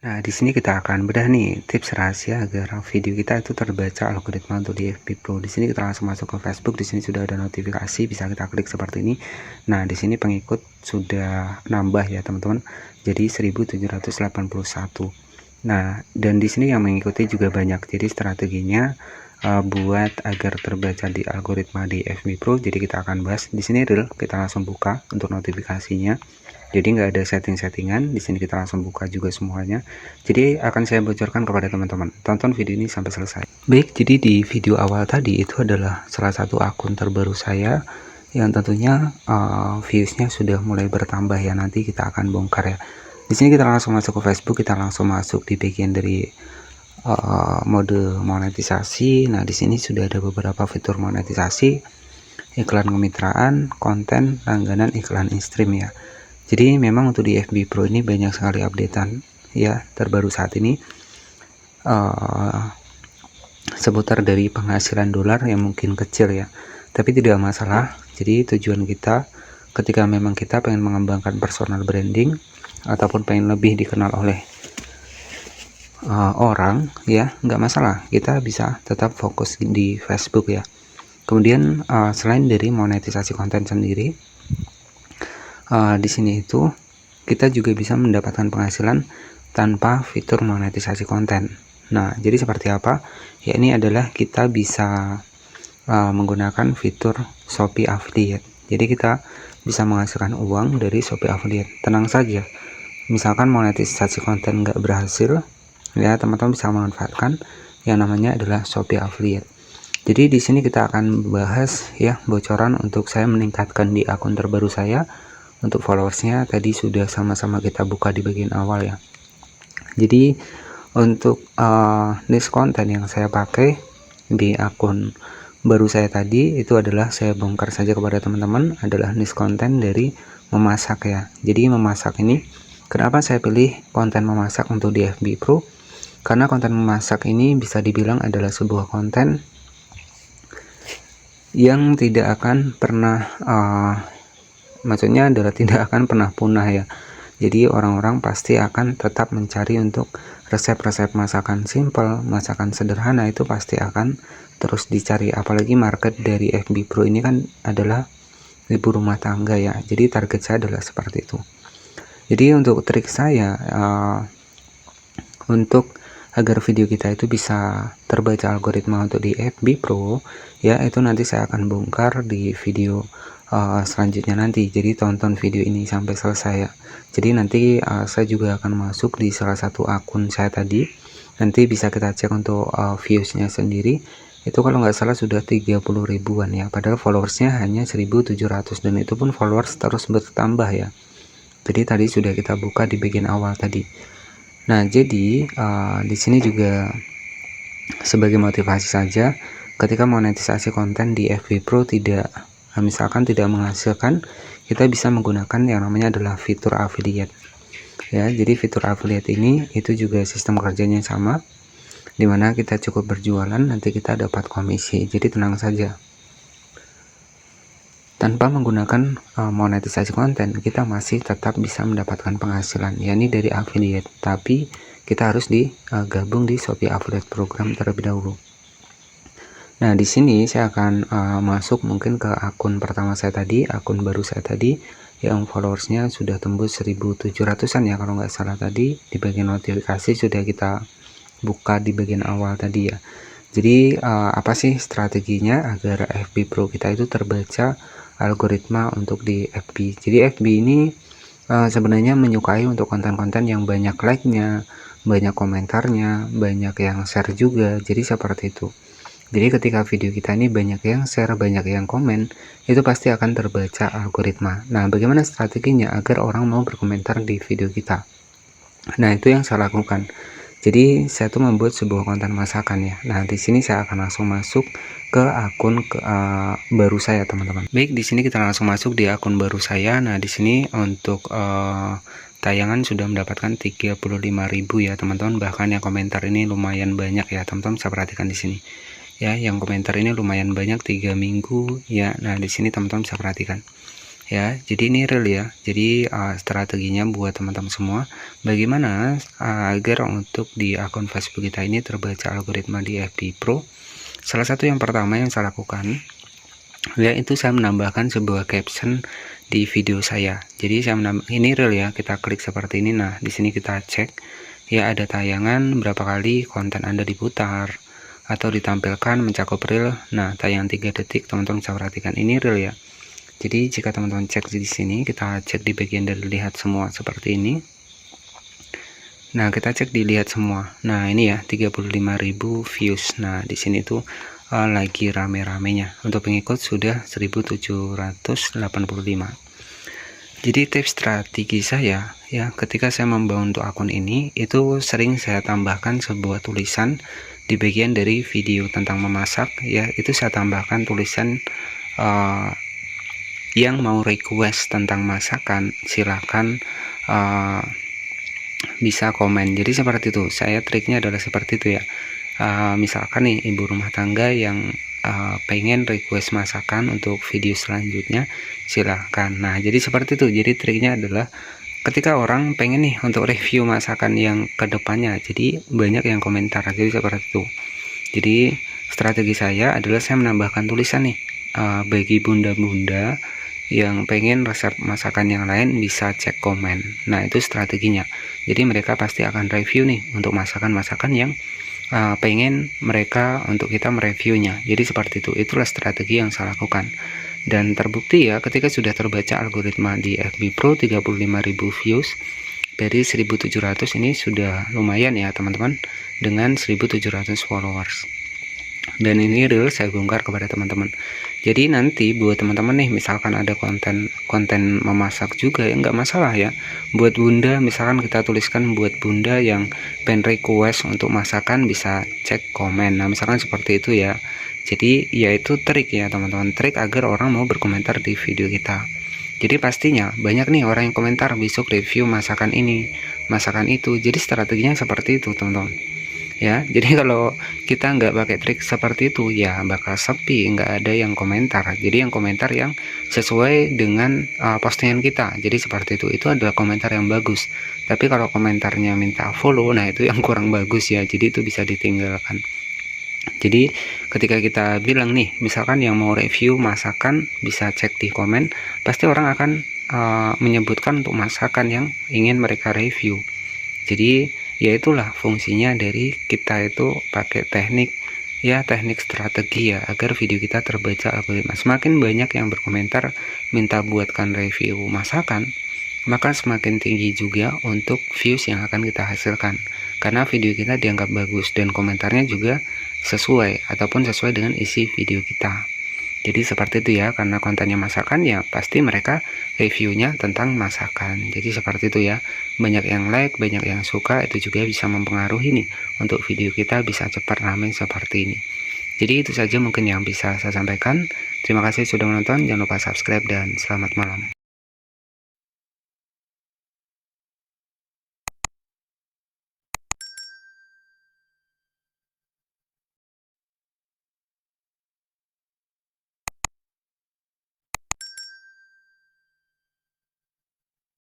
Nah, di sini kita akan bedah nih tips rahasia agar video kita itu terbaca algoritma untuk di FB Pro. Di sini kita langsung masuk ke Facebook. Di sini sudah ada notifikasi, bisa kita klik seperti ini. Nah, di sini pengikut sudah nambah ya, teman-teman. Jadi 1781. Nah, dan di sini yang mengikuti juga banyak. Jadi strateginya buat agar terbaca di algoritma di FB Pro. Jadi kita akan bahas di sini real. Kita langsung buka untuk notifikasinya. Jadi nggak ada setting-settingan. Di sini kita langsung buka juga semuanya. Jadi akan saya bocorkan kepada teman-teman. Tonton video ini sampai selesai. Baik, jadi di video awal tadi itu adalah salah satu akun terbaru saya yang tentunya viewsnya sudah mulai bertambah ya. Nanti kita akan bongkar ya. Di sini kita langsung masuk ke Facebook. Kita langsung masuk di bagian dari mode monetisasi. Nah, di sini sudah ada beberapa fitur monetisasi, iklan kemitraan, konten, langganan, iklan in-stream ya. Jadi memang untuk di FB Pro ini banyak sekali updatean ya terbaru saat ini seputar dari penghasilan dolar yang mungkin kecil ya, tapi tidak masalah. Jadi tujuan kita ketika memang kita pengen mengembangkan personal branding ataupun pengen lebih dikenal oleh orang ya, nggak masalah, kita bisa tetap fokus di Facebook ya. Kemudian selain dari monetisasi konten sendiri, di sini itu kita juga bisa mendapatkan penghasilan tanpa fitur monetisasi konten. Nah, jadi seperti apa? Ya, ini adalah kita bisa menggunakan fitur Shopee Affiliate. Jadi kita bisa menghasilkan uang dari Shopee Affiliate. Tenang saja, misalkan monetisasi konten nggak berhasil, ya teman-teman bisa memanfaatkan yang namanya adalah Shopee Affiliate. Jadi di sini kita akan bahas ya bocoran untuk saya meningkatkan di akun terbaru saya. Untuk followersnya tadi sudah sama-sama kita buka di bagian awal ya. Jadi untuk niche konten yang saya pakai di akun baru saya tadi itu adalah, saya bongkar saja kepada teman-teman, adalah niche konten dari memasak ya. Jadi memasak ini, kenapa saya pilih konten memasak untuk di FB Pro? Karena konten memasak ini bisa dibilang adalah sebuah konten yang tidak akan pernah maksudnya adalah tidak akan pernah punah ya. Jadi orang-orang pasti akan tetap mencari untuk resep-resep masakan simple, masakan sederhana, itu pasti akan terus dicari. Apalagi market dari FB Pro ini kan adalah ibu rumah tangga ya. Jadi target saya adalah seperti itu. Jadi untuk trik saya untuk agar video kita itu bisa terbaca algoritma untuk di FB Pro ya, itu nanti saya akan bongkar di video selanjutnya nanti. Jadi tonton video ini sampai selesai ya. Jadi nanti saya juga akan masuk di salah satu akun saya tadi, nanti bisa kita cek untuk viewsnya sendiri. Itu kalau nggak salah sudah 30 ribuan ya, padahal followersnya hanya 1700, dan itu pun followers terus bertambah ya. Jadi tadi sudah kita buka di bagian awal tadi. Nah, jadi di sini juga sebagai motivasi saja, ketika monetisasi konten di FB Pro misalkan tidak menghasilkan, kita bisa menggunakan yang namanya adalah fitur affiliate ya. Jadi fitur affiliate ini itu juga sistem kerjanya sama, dimana kita cukup berjualan nanti kita dapat komisi. Jadi tenang saja, tanpa menggunakan monetisasi konten kita masih tetap bisa mendapatkan penghasilan, yakni dari affiliate, tapi kita harus digabung di Shopee Affiliate Program terlebih dahulu. Nah, di sini saya akan masuk mungkin ke akun pertama saya tadi, akun baru saya tadi yang followersnya sudah tembus 1700-an ya kalau nggak salah. Tadi di bagian notifikasi sudah kita buka di bagian awal tadi ya. Jadi apa sih strateginya agar FB Pro kita itu terbaca algoritma untuk di FB? Jadi FB ini sebenarnya menyukai untuk konten-konten yang banyak like-nya, banyak komentarnya, banyak yang share juga. Jadi seperti itu. Jadi ketika video kita ini banyak yang share, banyak yang komen, itu pasti akan terbaca algoritma. Nah, bagaimana strateginya agar orang mau berkomentar di video kita? Nah, itu yang saya lakukan. Jadi saya tuh membuat sebuah konten masakan ya. Nah, di sini saya akan langsung masuk ke akun baru saya, teman-teman. Baik, di sini kita langsung masuk di akun baru saya. Nah, di sini untuk tayangan sudah mendapatkan 35.000 ya, teman-teman. Bahkan yang komentar ini lumayan banyak ya, teman-teman bisa perhatikan di sini. Ya, yang komentar ini lumayan banyak, 3 minggu ya. Nah, di sini teman-teman bisa perhatikan. ya. Jadi ini real ya. Jadi strateginya buat teman-teman semua, bagaimana agar untuk di akun Facebook kita ini terbaca algoritma di FB Pro. Salah satu yang pertama yang saya lakukan yaitu saya menambahkan sebuah caption di video saya. Jadi saya ini real ya, kita klik seperti ini. Nah, di sini kita cek ya, ada tayangan berapa kali konten Anda diputar atau ditampilkan mencakup real. Nah, tayang 3 detik, teman-teman bisa perhatikan ini real ya. Jadi jika teman-teman cek di sini, kita cek di bagian dari lihat semua seperti ini. Nah, kita cek di lihat semua. Nah, ini ya 35.000 views. Nah, di sini tuh lagi rame-ramenya. Untuk pengikut sudah 1785. Jadi tips strategi saya ya, ketika saya membangun untuk akun ini, itu sering saya tambahkan sebuah tulisan di bagian dari video tentang memasak ya. Itu saya tambahkan tulisan yang mau request tentang masakan, silahkan bisa komen. Jadi seperti itu, saya triknya adalah seperti itu ya. Misalkan nih ibu rumah tangga yang pengen request masakan untuk video selanjutnya, silahkan. Nah, jadi seperti itu. Jadi triknya adalah ketika orang pengen nih untuk review masakan yang kedepannya, jadi banyak yang komentar. Jadi seperti itu. Jadi strategi saya adalah saya menambahkan tulisan nih, bagi bunda-bunda yang pengen resep masakan yang lain bisa cek komen. Nah, itu strateginya. Jadi mereka pasti akan review nih untuk masakan-masakan yang pengen mereka untuk kita mereviewnya. Jadi seperti itu. Itulah strategi yang saya lakukan. Dan terbukti ya, ketika sudah terbaca algoritma di FB Pro 35.000 views dari 1700, ini sudah lumayan ya teman-teman, dengan 1700 followers. Dan ini real saya bongkar kepada teman-teman. Jadi nanti buat teman-teman nih, misalkan ada konten memasak juga ya, nggak masalah ya. Buat bunda, misalkan kita tuliskan buat bunda yang pengen request untuk masakan, bisa cek komen. Nah, misalkan seperti itu ya. Jadi ya itu trik ya teman-teman, trik agar orang mau berkomentar di video kita. Jadi pastinya banyak nih orang yang komentar besok review masakan ini, masakan itu. Jadi strateginya seperti itu teman-teman ya. Jadi kalau kita nggak pakai trik seperti itu ya bakal sepi, nggak ada yang komentar. Jadi yang komentar yang sesuai dengan postingan kita. Jadi seperti itu adalah komentar yang bagus. Tapi kalau komentarnya minta follow, nah itu yang kurang bagus ya. Jadi itu bisa ditinggalkan. Jadi ketika kita bilang nih, misalkan yang mau review masakan bisa cek di komen, pasti orang akan menyebutkan untuk masakan yang ingin mereka review. Jadi ya itulah fungsinya dari kita itu pakai teknik ya, teknik strategi ya, agar video kita terbaca algoritma. Semakin banyak yang berkomentar minta buatkan review masakan, maka semakin tinggi juga untuk views yang akan kita hasilkan, karena video kita dianggap bagus dan komentarnya juga sesuai ataupun sesuai dengan isi video kita. Jadi seperti itu ya, karena kontennya masakan ya pasti mereka reviewnya tentang masakan. Jadi seperti itu ya, banyak yang like, banyak yang suka, itu juga bisa mempengaruhi nih untuk video kita bisa cepat ramai seperti ini. Jadi itu saja mungkin yang bisa saya sampaikan. Terima kasih sudah menonton, jangan lupa subscribe dan selamat malam.